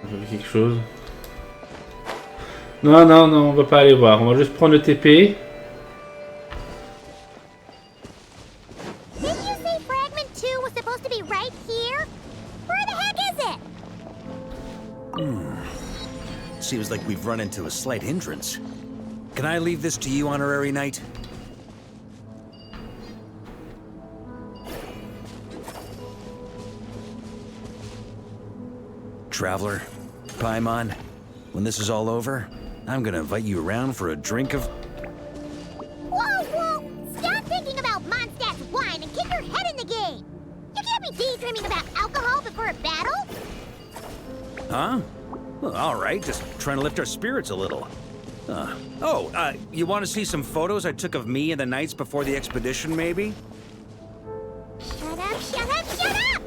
On va voir quelque chose. Non, non, non, on va pas aller voir. On va juste prendre le TP. Didn't you say fragment 2 was supposed to be right here? Where the heck is it? Seems like we've run into a slight hindrance. Can I leave this to you, Honorary Knight? Traveler, Paimon, when this is all over, I'm gonna invite you around for a drink of... Whoa, whoa! Stop thinking about Mondstadt's wine and kick your head in the game! You can't be daydreaming about alcohol before a battle! Huh? Well, all right, just trying to lift our spirits a little. You want to see some photos I took of me and the knights before the expedition, maybe? Shut up, shut up, shut up!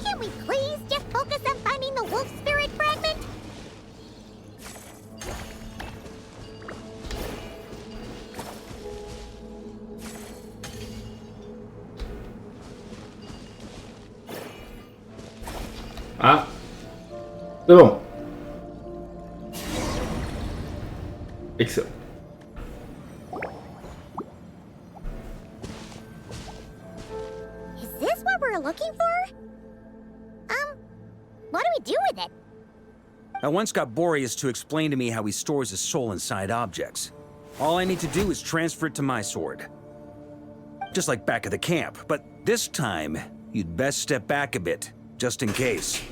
Can't we please just focus on finding the wolf spirit fragment? Ah. C'est bon. Excellent. Is this what we're looking for? What do we do with it? I once got Boreas to explain to me how he stores his soul inside objects. All I need to do is transfer it to my sword. Just like back at the camp, but this time, you'd best step back a bit, just in case.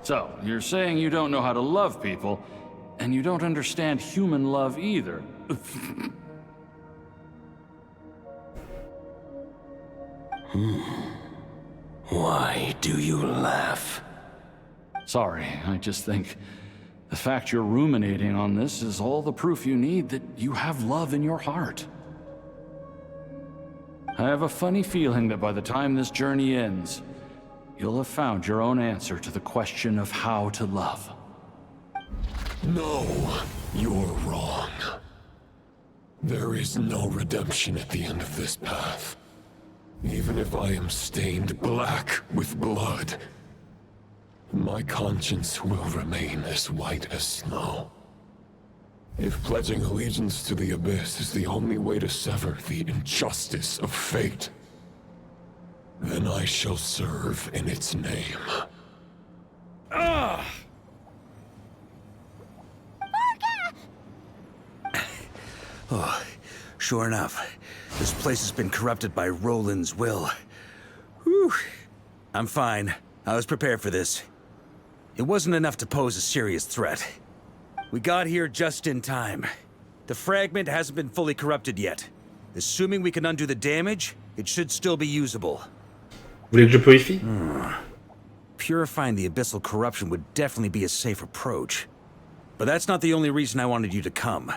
So, you're saying you don't know how to love people, and you don't understand human love either. Why do you laugh? Sorry, I just think the fact you're ruminating on this is all the proof you need that you have love in your heart. I have a funny feeling that by the time this journey ends, you'll have found your own answer to the question of how to love. No, you're wrong. There is no redemption at the end of this path. Even if I am stained black with blood, my conscience will remain as white as snow. If pledging allegiance to the Abyss is the only way to sever the injustice of fate, then I shall serve in its name. Varka! Oh, sure enough, this place has been corrupted by Roland's will. Whew. I'm fine. I was prepared for this. It wasn't enough to pose a serious threat. We got here just in time. The fragment hasn't been fully corrupted yet. Assuming we can undo the damage, it should still be usable. Vous voulez que je purifie? Purifying the abyssal corruption would definitely be a safe approach. But that's not the only reason I wanted you to come.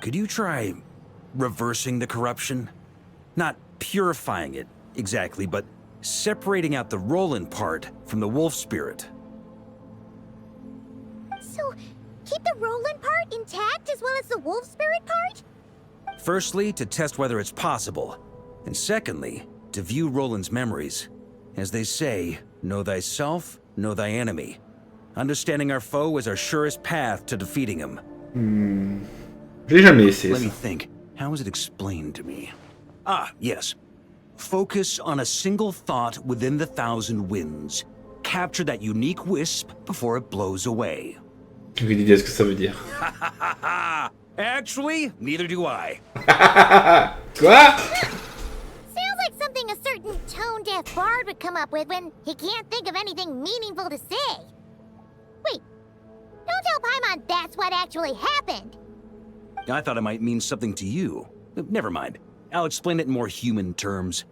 Could you try reversing the corruption? Not purifying it, exactly, but separating out the Roland part from the wolf spirit. So, keep the Roland part intact as well as the wolf spirit part? Firstly, to test whether it's possible. And secondly, to view Roland's memories. As they say, know thyself, know thy enemy. Understanding our foe is our surest path to defeating him. J'ai jamais essayé Let me ça. think. How was it explained to me? Ah, yes. Focus on a single thought within the 1,000 winds. Capture that unique wisp before it blows away. Aucune idée de ce que ça veut dire. Actually, neither do I. Quoi? Sounds like something a certain tone-deaf bard would come up with when he can't think of anything meaningful to say. Wait, don't tell Paimon that's what actually happened. I thought it might mean something to you. Never mind. I'll explain it in more human terms.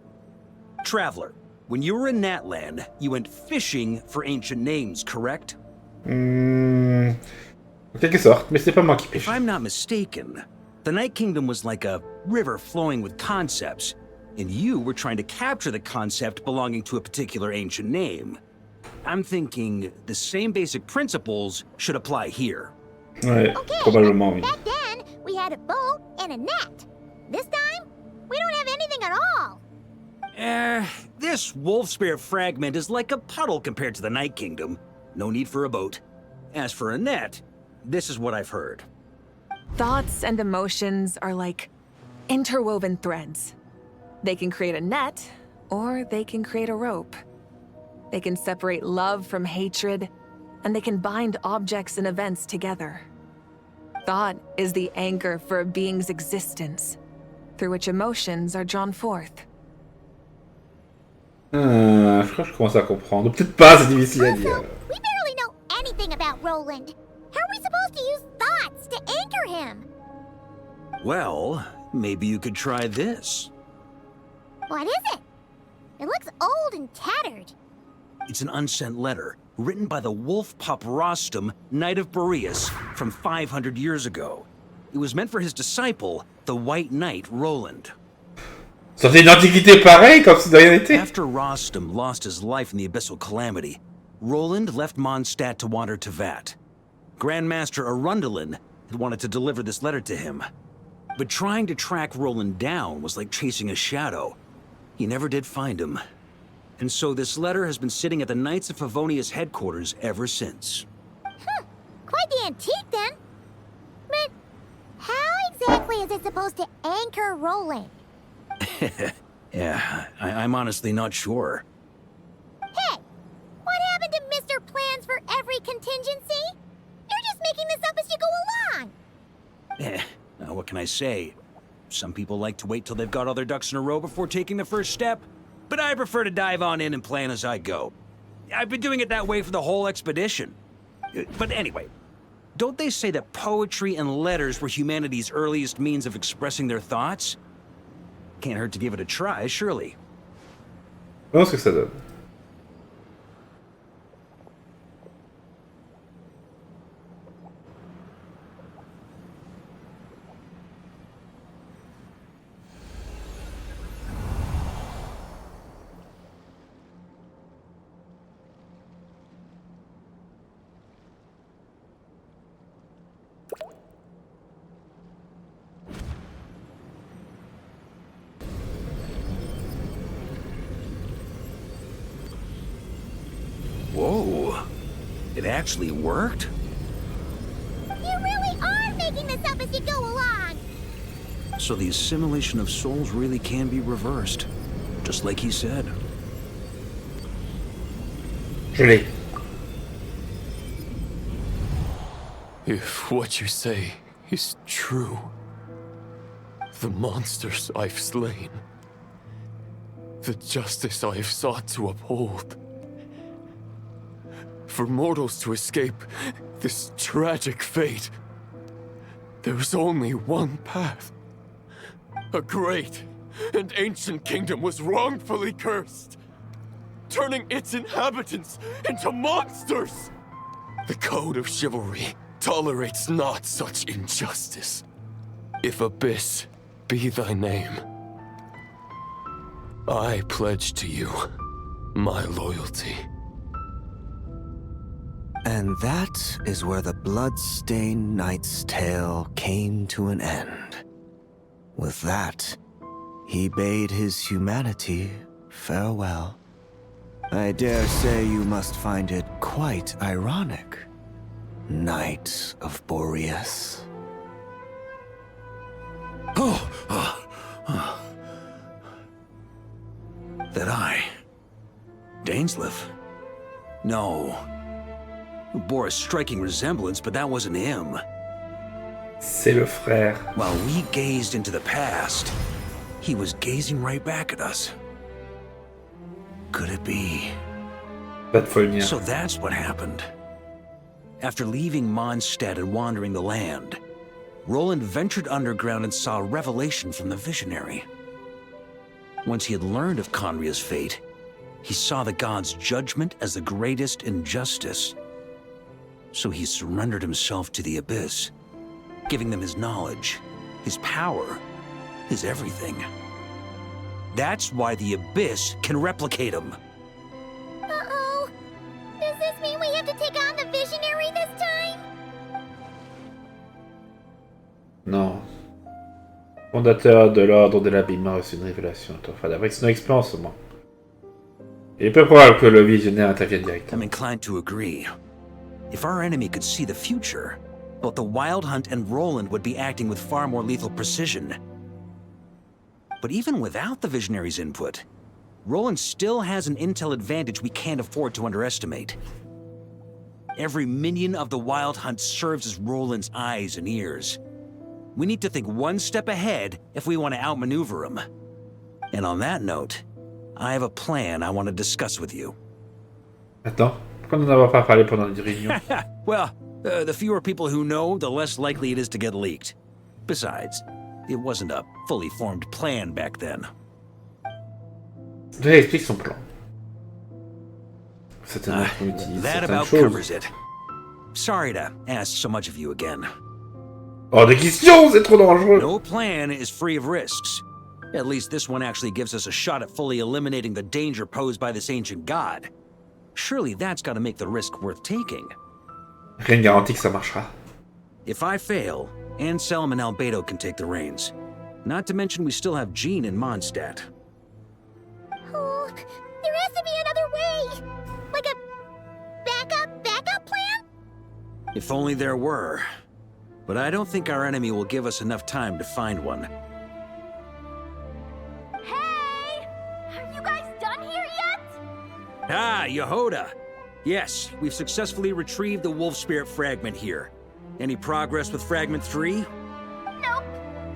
Traveler, when you were in Natland, you went fishing for ancient names, correct? En quelque sorte, mais c'est pas moi qui pêche. If I'm not mistaken, the Night Kingdom was like a river flowing with concepts, and you were trying to capture the concept belonging to a particular ancient name. I'm thinking the same basic principles should apply here. Ouais, Okay, probablement oui. back then, we had a boat and a net. This time, we don't have anything at all. This wolf spirit fragment is like a puddle compared to the Night Kingdom. No need for a boat. As for a net, this is what I've heard. Thoughts and emotions are like interwoven threads. They can create a net, or they can create a rope. They can separate love from hatred, and they can bind objects and events together. Thought is the anchor for a being's existence, through which emotions are drawn forth. Je crois que je commence à comprendre. Peut-être pas, c'est difficile à dire. Also, we barely know anything about Roland. How are we supposed to use thoughts to anchor him? Well, maybe you could try this. What is it? It looks old and tattered. It's an unsent letter, written by the wolf pup Rostam, Knight of Boreas, from 500 years ago. It was meant for his disciple, the White Knight Roland. C'est une antiquité pareille, comme si de rien n'était. After Rostam lost his life in the Abyssal Calamity, Roland left Mondstadt to wander to Vat. Grandmaster Arundel had wanted to deliver this letter to him. But trying to track Roland down was like chasing a shadow. He never did find him. And so this letter has been sitting at the Knights of Favonius headquarters ever since. Quite the antique, then. But how exactly is it supposed to anchor Roland? Yeah, I'm honestly not sure. Hey, what happened to Mr. Plans for every contingency? You're just making this up as you go along. Now what can I say? Some people like to wait till they've got all their ducks in a row before taking the first step, but I prefer to dive on in and plan as I go. I've been doing it that way for the whole expedition. But anyway, don't they say that poetry and letters were humanity's earliest means of expressing their thoughts? Can't hurt to give it a try, surely. Voyons ce que ça donne. Whoa, it actually worked? You really are making this up as you go along. So the assimilation of souls really can be reversed, just like he said. Je l'ai. If what you say is true, the monsters I've slain, the justice I have sought to uphold, for mortals to escape this tragic fate, there's only one path. A great and ancient kingdom was wrongfully cursed, turning its inhabitants into monsters. The code of chivalry tolerates not such injustice. If Abyss be thy name, I pledge to you my loyalty. And that is where the blood-stained knight's tale came to an end. With that, he bade his humanity farewell. I dare say you must find it quite ironic, Knight of Boreas. That I... Dainsleif? No. Bore a striking resemblance, but that wasn't him. C'est le frère. While we gazed into the past, he was gazing right back at us. Could it be? Pas de folie. So that's what happened. After leaving Mondstadt and wandering the land, Roland ventured underground and saw a revelation from the visionary. Once he had learned of Conria's fate, he saw the gods' judgment as the greatest injustice. So he surrendered himself to the Abyss, giving them his knowledge, his power, his everything. That's why the Abyss can replicate him. Uh-oh. Does this mean we have to take on the visionary this time? Non. Fondateur de l'ordre de l'abîme a reçu une révélation. Enfin, d'après son expérience, au moins. Il est peu probable que le visionnaire intervienne directement. I'm inclined to agree. If our enemy could see the future, both the Wild Hunt and Roland would be acting with far more lethal precision. But even without the Visionary's input, Roland still has an intel advantage we can't afford to underestimate. Every minion of the Wild Hunt serves as Roland's eyes and ears. We need to think one step ahead if we want to outmaneuver him. And on that note, I have a plan I want to discuss with you. Attends, pourquoi n'en avoir pas parlé pendant une réunion? Well, the fewer people who know, the less likely it is to get leaked. Besides, it wasn't a fully formed plan back then. Là, explique son plan. Certainement qu'on utilise That certaines about choses. covers it. Sorry to ask so much of you again. Oh, des questions, c'est trop dangereux. No plan is free of risks. At least this one actually gives us a shot at fully eliminating the danger posed by this ancient god. Surely that's got to make the risk worth taking. Rien ne garantit que ça marchera. If I fail, Anselm and Albedo can take the reins. Not to mention we still have Jean and Mondstadt. Oh, there has to be another way! Like a backup plan? If only there were. But I don't think our enemy will give us enough time to find one. Hey! Are you guys done here yet? Ah, Yehoda! Yes, we've successfully retrieved the Wolf Spirit fragment here. Any progress with Fragment 3? Nope.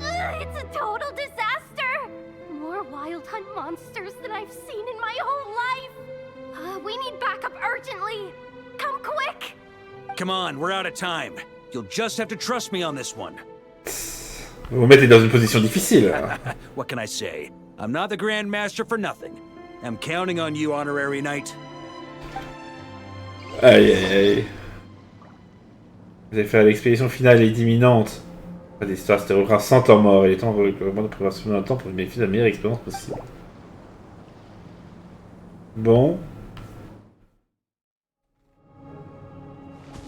Ugh, it's a total disaster! More Wild Hunt monsters than I've seen in my whole life! We need backup urgently! Come quick! Come on, we're out of time. You'll just have to trust me on this one. Vous vous mettez dans une position difficile. What can I say? I'm not the Grand Master for nothing. I'm counting on you, Honorary Knight. Aïe aïe aïe. Vous allez faire l'expédition finale est imminente. Pas d'histoire se déroulera sans temps mort. Il est temps de prévoir suffisamment de temps pour bénéficier de la meilleure expérience possible. Bon.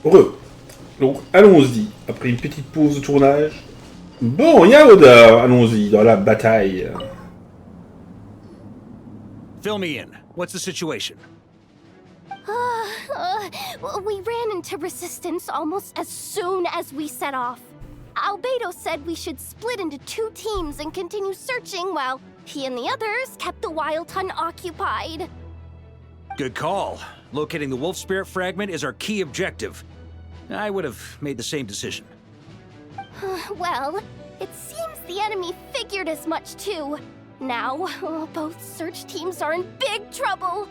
Heureux. Donc, allons-y. Après une petite pause de tournage. Bon, Yehoda, allons-y dans la bataille. Fill me in. What's the situation? We ran into resistance almost as soon as we set off. Albedo said we should split into 2 teams and continue searching while he and the others kept the Wild Hunt occupied. Good call. Locating the Wolf Spirit fragment is our key objective. I would have made the same decision. Well, it seems the enemy figured as much too. Now, both search teams are in big trouble.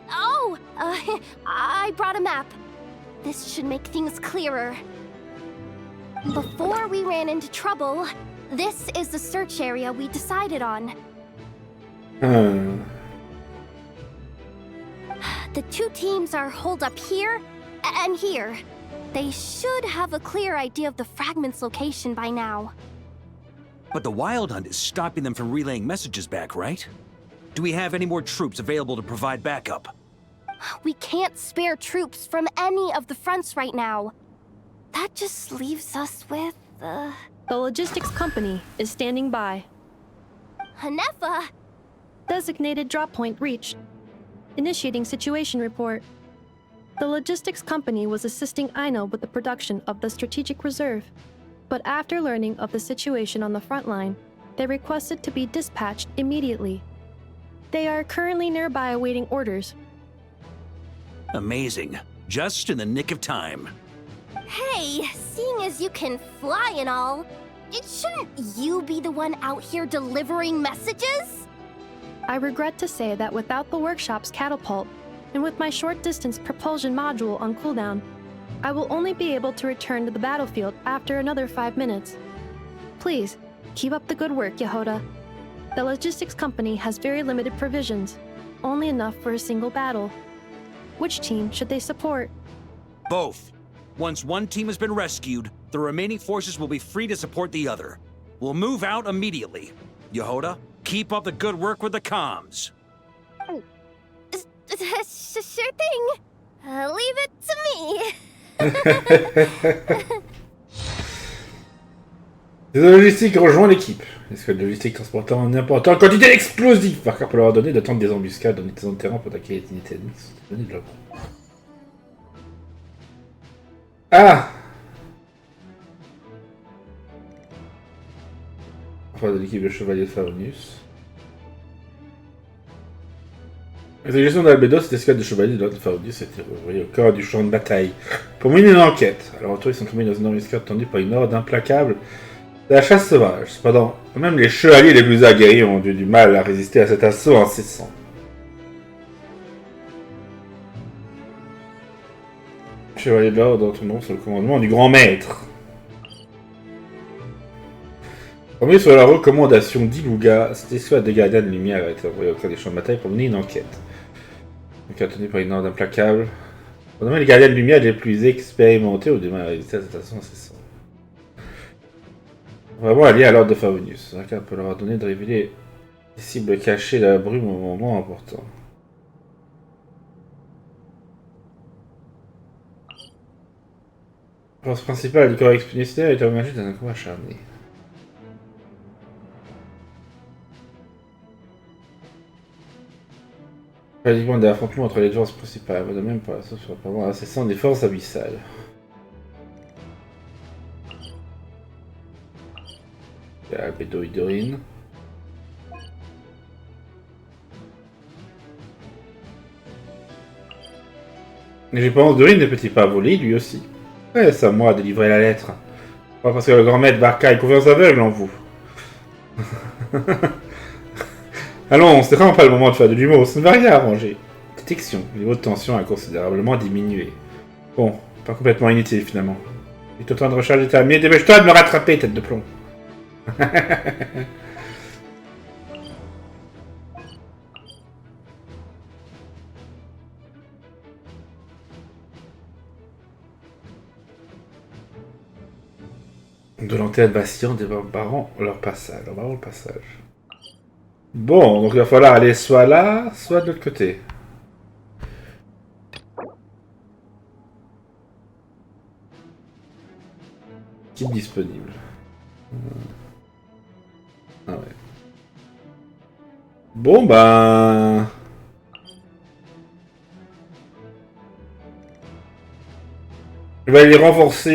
Oh, I brought a map. This should make things clearer. Before we ran into trouble, this is the search area we decided on. The 2 teams are holed up here and here. They should have a clear idea of the fragment's location by now. But the Wild Hunt is stopping them from relaying messages back, right? Do we have any more troops available to provide backup? We can't spare troops from any of the fronts right now. That just leaves us with, The logistics company is standing by. Hanefa. Designated drop point reached. Initiating situation report. The logistics company was assisting Aino with the production of the strategic reserve. But after learning of the situation on the front line, they requested to be dispatched immediately. They are currently nearby awaiting orders. Amazing. Just in the nick of time. Hey, seeing as you can fly and all, shouldn't you be the one out here delivering messages? I regret to say that without the workshop's catapult, and with my short-distance propulsion module on cooldown, I will only be able to return to the battlefield after another 5 minutes. Please, keep up the good work, Yehoda. The logistics company has very limited provisions, only enough for a single battle. Which team should they support? Both. Once one team has been rescued, the remaining forces will be free to support the other. We'll move out immediately. Yehoda, keep up the good work with the comms. Sure thing. Leave Les logistiques rejoint l'équipe. Est-ce que la logistique transportant une importante quantité d'explosifs Varka peut leur ordonner de tenter des embuscades dans des zones de terrain pour attaquer les unités ennemies. Ah! Enfin, de l'équipe de chevaliers de Favonius. La gestion de l'Albedo, cette escadre de chevaliers de Favonius a été revoyée au cœur du champ de bataille pour mener une enquête. À leur retour, ils sont tombés dans une embuscade tendue par une horde implacable de la chasse sauvage. Cependant, même les chevaliers les plus aguerris ont eu du mal à résister à cet assaut incessant. Chevalier de l'ordre tomberont sous le commandement du Grand Maitre. Formé sur la recommandation d'Iluga, cette escouade des gardiens de lumière a été envoyée au cœur des champs de bataille pour mener une enquête. Donc, tenue par une ordre implacable. Cependant, les gardiens de lumière les plus expérimentés ont du mal à résister à cette assaut incessant. Vraiment allié à l'ordre de Favonius. Varka peut leur ordonner de révéler les cibles cachées de la brume au moment important. La force principale du corps expéditionnaire est engagée dans un combat acharné. Pratiquement des affrontements entre les forces principales, de même par la source apparemment incessant des forces abyssales. Il y a Albedo Idorine. Mais je pense Dorine ne peut-il pas voler lui aussi? Ouais, c'est à moi de livrer la lettre. Pas parce que le grand maître Varka ait confiance aveugle en vous. Allons, c'est vraiment pas le moment de faire de l'humour, ça ne va rien arranger. Détection, le niveau de tension a considérablement diminué. Bon, pas complètement inutile finalement. Il est temps de recharger ta armée, dépêche-toi de me rattraper, tête de plomb. De lanternes vacillantes barrant leur passage. Bon, donc il va falloir aller soit là, soit de l'autre côté. Type disponible. Ah ouais. Bon ben... Je vais aller renforcer...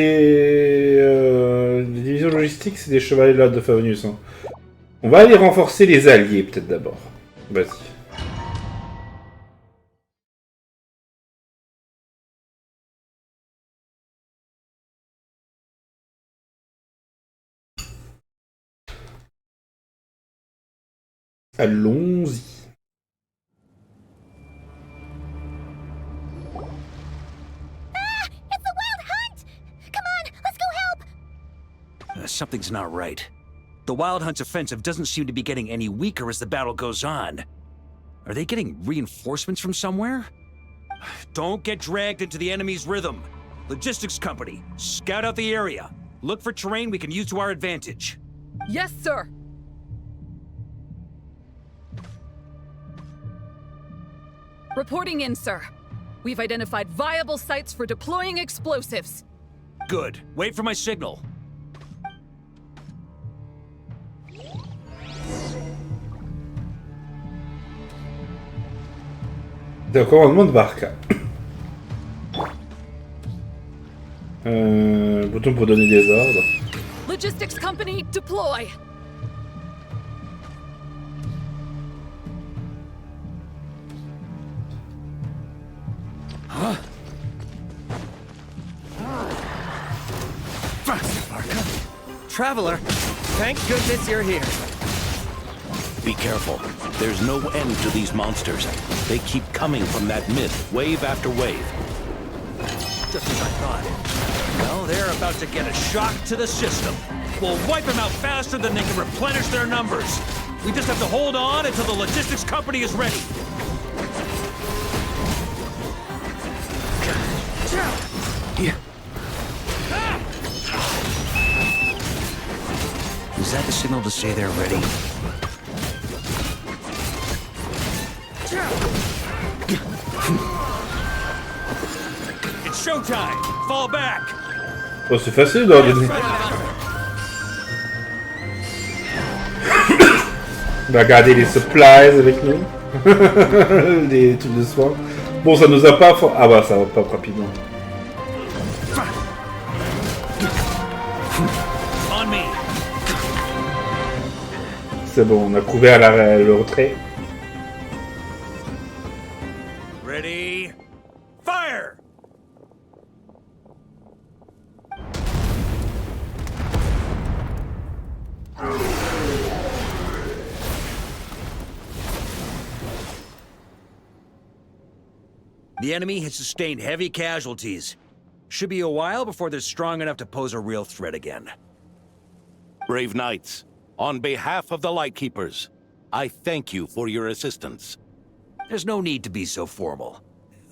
les divisions logistiques, c'est des chevaliers là de Favonius. Hein. On va aller renforcer les alliés peut-être d'abord. Vas-y. Allons-y. Something's not right. The Wild Hunt's offensive doesn't seem to be getting any weaker as the battle goes on. Are they getting reinforcements from somewhere? Don't get dragged into the enemy's rhythm. Logistics company, scout out the area. Look for terrain we can use to our advantage. Yes, sir. Reporting in, sir. We've identified viable sites for deploying explosives. Good. Wait for my signal. C'est au commandement de Varka. Bouton pour donner des ordres. Logistics company, deploy. Huh? Varka? Traveler, thank goodness you're here. Be careful. There's no end to these monsters. They keep coming from that myth, wave after wave. Just as I thought. Well, they're about to get a shock to the system. We'll wipe them out faster than they can replenish their numbers. We just have to hold on until the logistics company is ready. Yeah. Is that the signal to say they're ready? It's showtime. Fall back. Oh, c'est facile d'ordonner. On va garder les supplies avec nous. Les trucs de soins. Bon, ça nous a pas... Ah bah, ça va pas rapidement. C'est bon, on a couvert le retrait. Ready? Fire! The enemy has sustained heavy casualties. Should be a while before they're strong enough to pose a real threat again. Brave knights, on behalf of the Lightkeepers, I thank you for your assistance. There's no need to be so formal.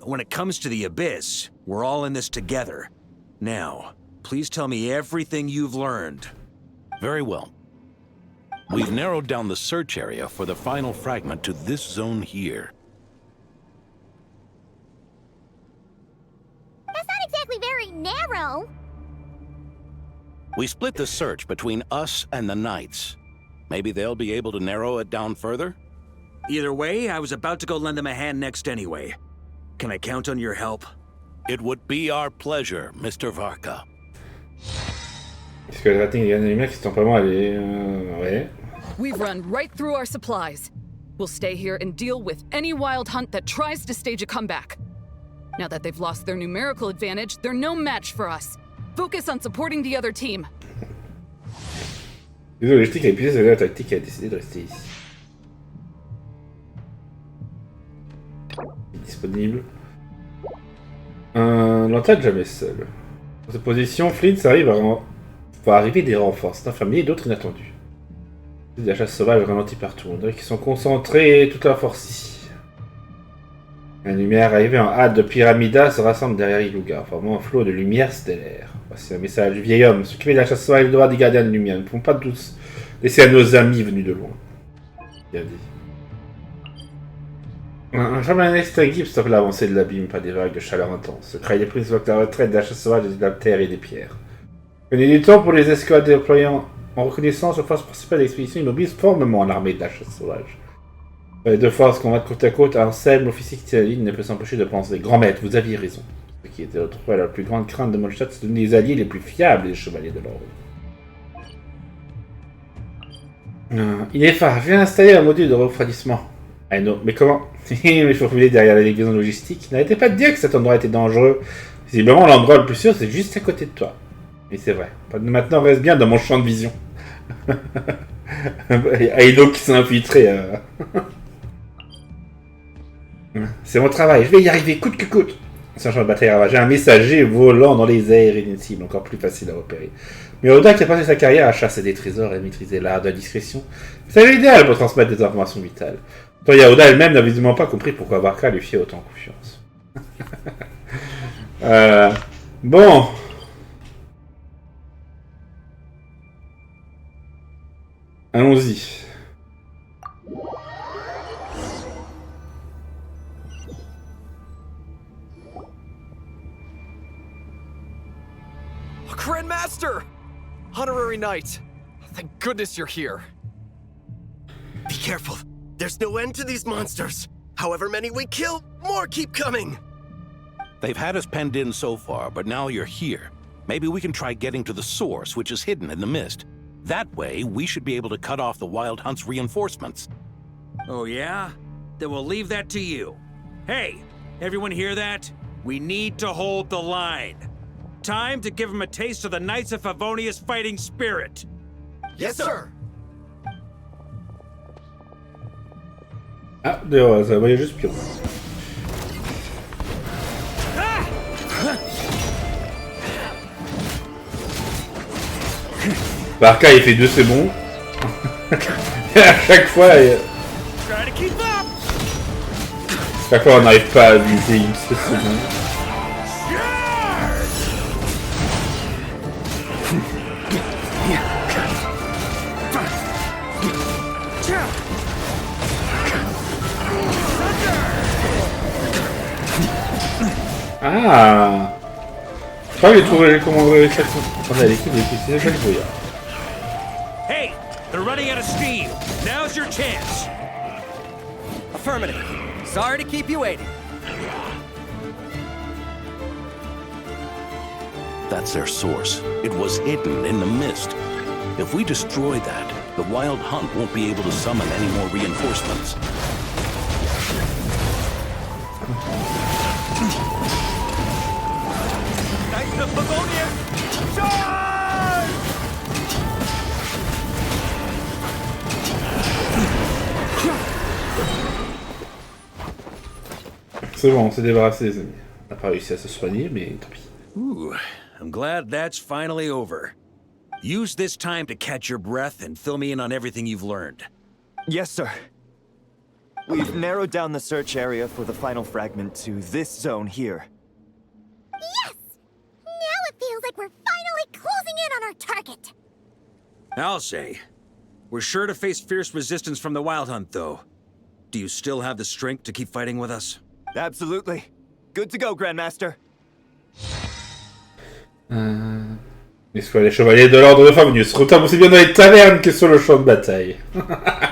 When it comes to the Abyss, we're all in this together. Now, please tell me everything you've learned. Very well. We've narrowed down the search area for the final fragment to this zone here. That's not exactly very narrow. We split the search between us and the Knights. Maybe they'll be able to narrow it down further? Either way, I was about to go lend them a hand next anyway. Can I count on your help? It would be our pleasure, Mr. Varka. Est-ce que le rating est animé qui sont vraiment allés... ouais. We've run right through our supplies. We'll stay here and deal with any wild hunt that tries to stage a comeback. Now that they've lost their numerical advantage, they're no match for us. Focus on supporting the other team. Désolé, je dis qu'à épuisé, c'est la tactique a décidé de rester ici. Disponible. L'entête jamais seul. Dans cette position, Flint va arriver des renforts. C'est un familier et d'autres inattendus. La chasse sauvage ralentit partout. On dirait qu'ils sont concentrés toute la force ici. La lumière arrivée en hâte de Pyramida se rassemble derrière Iluga, formant un flot de lumière stellaire. Voici un message du vieil homme. S'occuper de la chasse sauvage est le devoir des gardiens de lumière. Nous ne pouvons pas tous laisser à nos amis venus de loin. Il a dit. Un chemin extinguible stoppe l'avancée de l'abîme par des vagues de chaleur intense. Le crail des prises évoque la retraite de la chasse sauvage de la terre et des pierres. Prenez du temps pour les escouades déployant en reconnaissance aux forces principales de l'expédition immobilisent formellement l'armée de la chasse sauvage. Les deux forces combattent côte à côte, Anselme, l'officier qui tient la ligne, ne peut s'empêcher de penser. Grand maître, vous aviez raison. Ce qui était autrefois la plus grande crainte de Mondstadt, c'est de donner les alliés les plus fiables des chevaliers de l'ordre. Il est phare, viens installer un module de refroidissement. Ah non, mais comment? Il faut rouler derrière la liaison logistique. N'arrêtez pas de dire que cet endroit était dangereux. Visiblement, l'endroit le plus sûr, c'est juste à côté de toi. Mais c'est vrai. Maintenant, reste bien dans mon champ de vision. Aido qui s'est infiltré. C'est mon travail, je vais y arriver coûte que coûte. C'est un champ de bataille ravagé, un messager volant dans les airs et une cible encore plus facile à repérer. Mais Oda qui a passé sa carrière à chasser des trésors et à maîtriser l'art de la discrétion, c'est l'idéal pour transmettre des informations vitales. Toya Oda elle-même n'a visiblement pas compris pourquoi Varka lui fiait autant confiance. Bon. Allons-y. Grandmaster! Honorary Knight! Thank goodness you're here. Be careful. There's no end to these monsters. However many we kill, more keep coming. They've had us penned in so far, but now you're here. Maybe we can try getting to the source, which is hidden in the mist. That way, we should be able to cut off the Wild Hunt's reinforcements. Oh yeah? Then we'll leave that to you. Hey, everyone hear that? We need to hold the line. Time to give them a taste of the Knights of Favonia's fighting spirit. Yes, sir. Ah, dehors, ça voyait juste pire. Varka il fait 2 c'est bon. À chaque fois, on n'arrive pas à viser une c'est bon. Ah, crois que j'ai trouvé comment réussir à prendre à l'équipe de quitter le brouillard. Hey, they're running out of steam. Now's your chance. Affirmative. Sorry to keep you waiting. That's their source. It was hidden in the mist. If we destroy that, the Wild Hunt won't be able to summon any more reinforcements. Knights of Livonia! Charge! C'est bon, on s'est débarrassé des ennemis. On n'a pas réussi à se soigner, mais tant pis. Ooh, I'm glad that's finally over. Use this time to catch your breath and fill me in on everything you've learned. Yes, sir. We've narrowed down the search area for the final fragment to this zone here. Yes! Now it feels like we're finally closing in on our target. I'll say. We're sure to face fierce resistance from the Wild Hunt, though. Do you still have the strength to keep fighting with us? Absolutely. Good to go, Grandmaster. Est-ce que les chevaliers de l'ordre de Famnius retombent aussi bien dans les tavernes que sur le champ de bataille?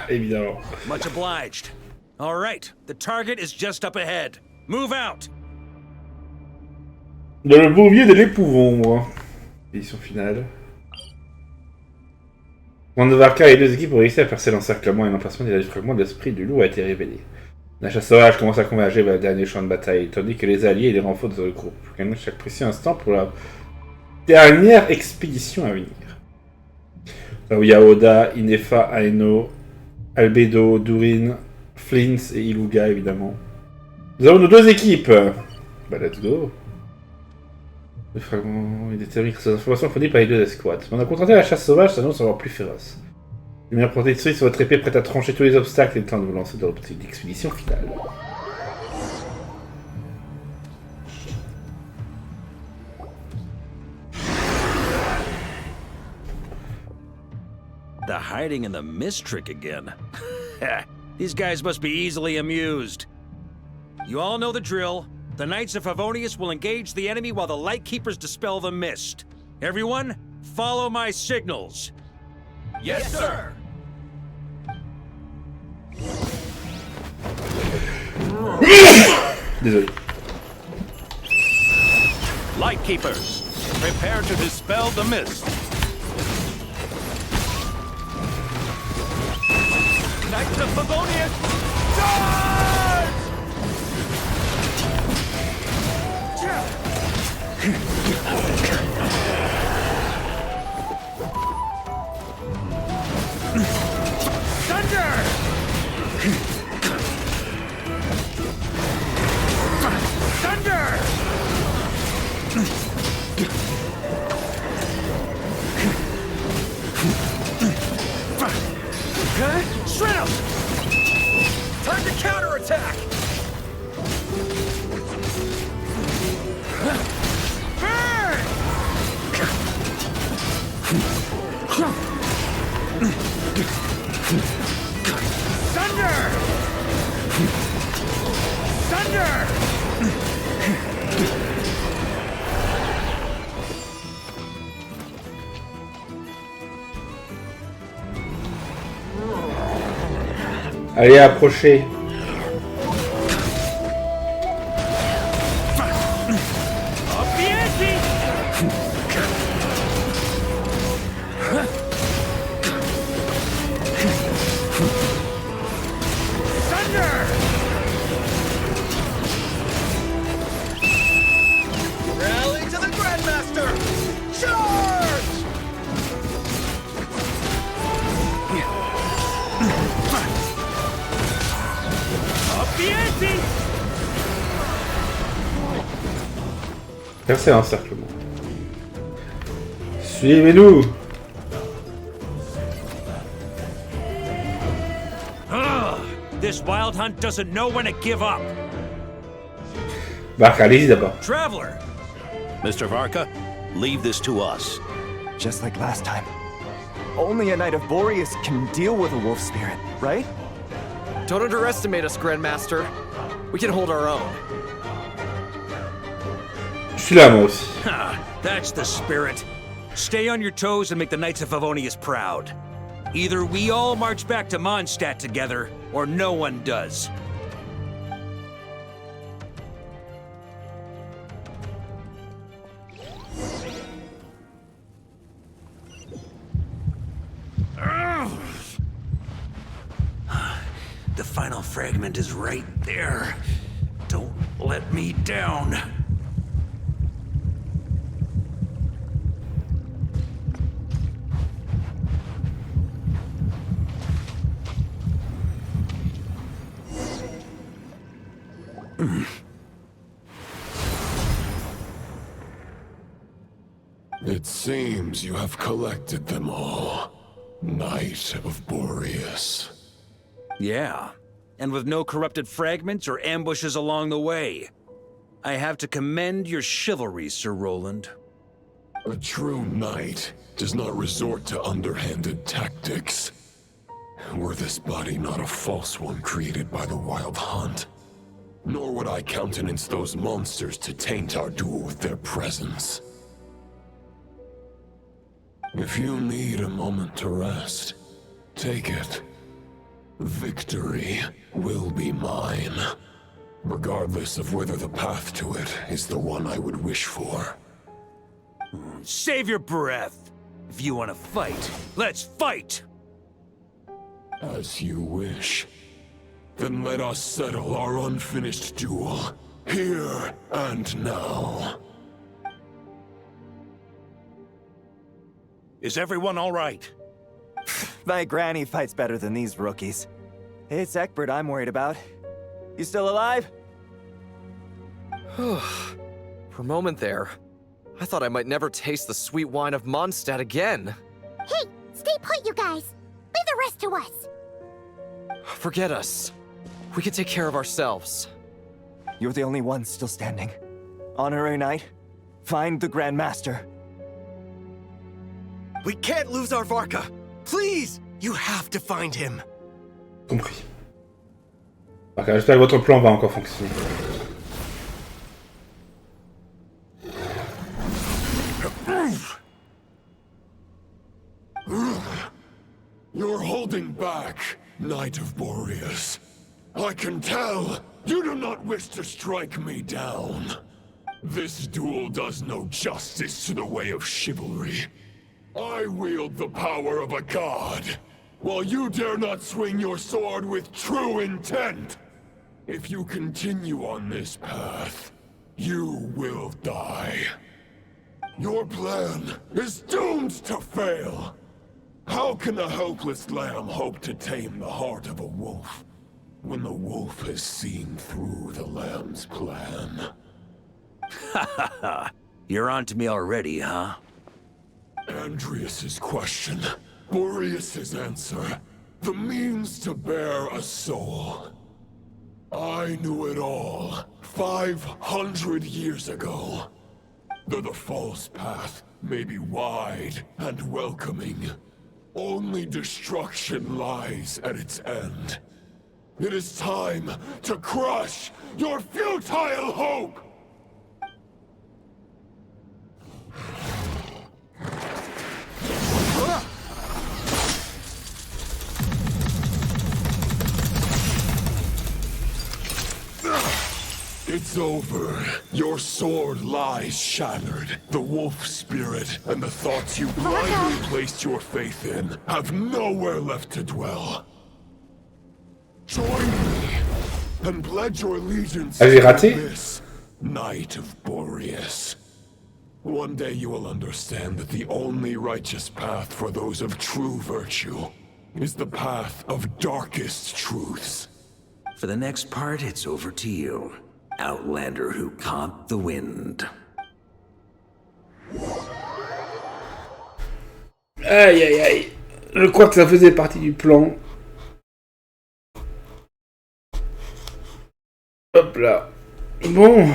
Évidemment. Much obliged. All right, the target is just up ahead. Move out. Dans le beau milieu de l'épouvombre. Édition finale. Monde de Varka et les deux équipes ont réussi à percer l'encerclement et l'emplacement des fragments de l'esprit du loup a été révélé. La chasse sauvage commence à converger vers le dernier champ de bataille, tandis que les alliés et les renforts se regroupent. Gagnons chaque précieux instant pour la dernière expédition à venir. Là où il y a Oda, Inefa, Aeno, Albedo, Durin, Flint et Iluga évidemment. Nous avons nos deux équipes. Bah let's go. Le fragment est déterminé que ces informations fournies par les deux escouades. On a contenté la chasse sauvage, ça annonce encore plus féroce. Lumière protectrice sur votre épée prête à trancher tous les obstacles et le temps de vous lancer dans l'optique d'expédition finale. The hiding in the mist trick again. These guys must be easily amused. You all know the drill. The Knights of Favonius will engage the enemy while the Lightkeepers dispel the mist. Everyone, follow my signals. Yes, sir! Désolé. Lightkeepers, prepare to dispel the mist. Knights of Favonius! Charge! Thunder! Thunder! Shred him! Time to counterattack! Burn! Thunder! Thunder! Allez, approchez. Rally to the Grandmaster! Charge! Percez l'encerclement. Suivez-nous. This Wild Hunt doesn't know when to give up. Varka, allez-y d'abord. Traveler! Mr. Varka, leave this to us. Just like last time. Only a Knight of Boreas can deal with a wolf spirit, right? Don't underestimate us, Grandmaster. We can hold our own. Je suis là moi aussi. That's the spirit. Stay on your toes and make the Knights of Favonius proud. Either we all march back to Mondstadt together, or no one does. The final fragment is right there. Don't let me down. It seems you have collected them all, Knight of Boreas. Yeah, and with no corrupted fragments or ambushes along the way. I have to commend your chivalry, Sir Roland. A true knight does not resort to underhanded tactics. Were this body not a false one created by the Wild Hunt, nor would I countenance those monsters to taint our duel with their presence. If you need a moment to rest, take it. Victory will be mine, regardless of whether the path to it is the one I would wish for. Save your breath. If you want to fight, let's fight! As you wish. Then let us settle our unfinished duel, here and now. Is everyone all right? My granny fights better than these rookies. It's Egbert I'm worried about. You still alive? For a moment there, I thought I might never taste the sweet wine of Mondstadt again. Hey, stay put, you guys. Leave the rest to us. Forget us. We can take care of ourselves. You're the only one still standing. Honorary Knight, find the Grand Master. We can't lose our Varka! Please! You have to find him! Compris. Ok, j'espère que votre plan va encore fonctionner. You're holding back, Knight of Boreas. I can tell you do not wish to strike me down. This duel does no justice to the way of chivalry. I wield the power of a god, while you dare not swing your sword with true intent. If you continue on this path, you will die. Your plan is doomed to fail. How can a helpless lamb hope to tame the heart of a wolf, when the wolf has seen through the lamb's plan? Ha ha ha! You're on to me already, huh? Andrias's question, Boreas's answer, the means to bear a soul. I knew it all 500 years ago. Though the false path may be wide and welcoming, only destruction lies at its end. It is time to crush your futile hope! It's over. Your sword lies shattered. The wolf spirit and the thoughts you blindly placed your faith in have nowhere left to dwell. Join me and pledge your allegiance to this Knight of Boreas. One day you will understand that the only righteous path for those of true virtue is the path of darkest truths. For the next part, it's over to you. Outlander who caught the wind. Aïe aïe aïe. Je crois que ça faisait partie du plan. Hop là. Bon.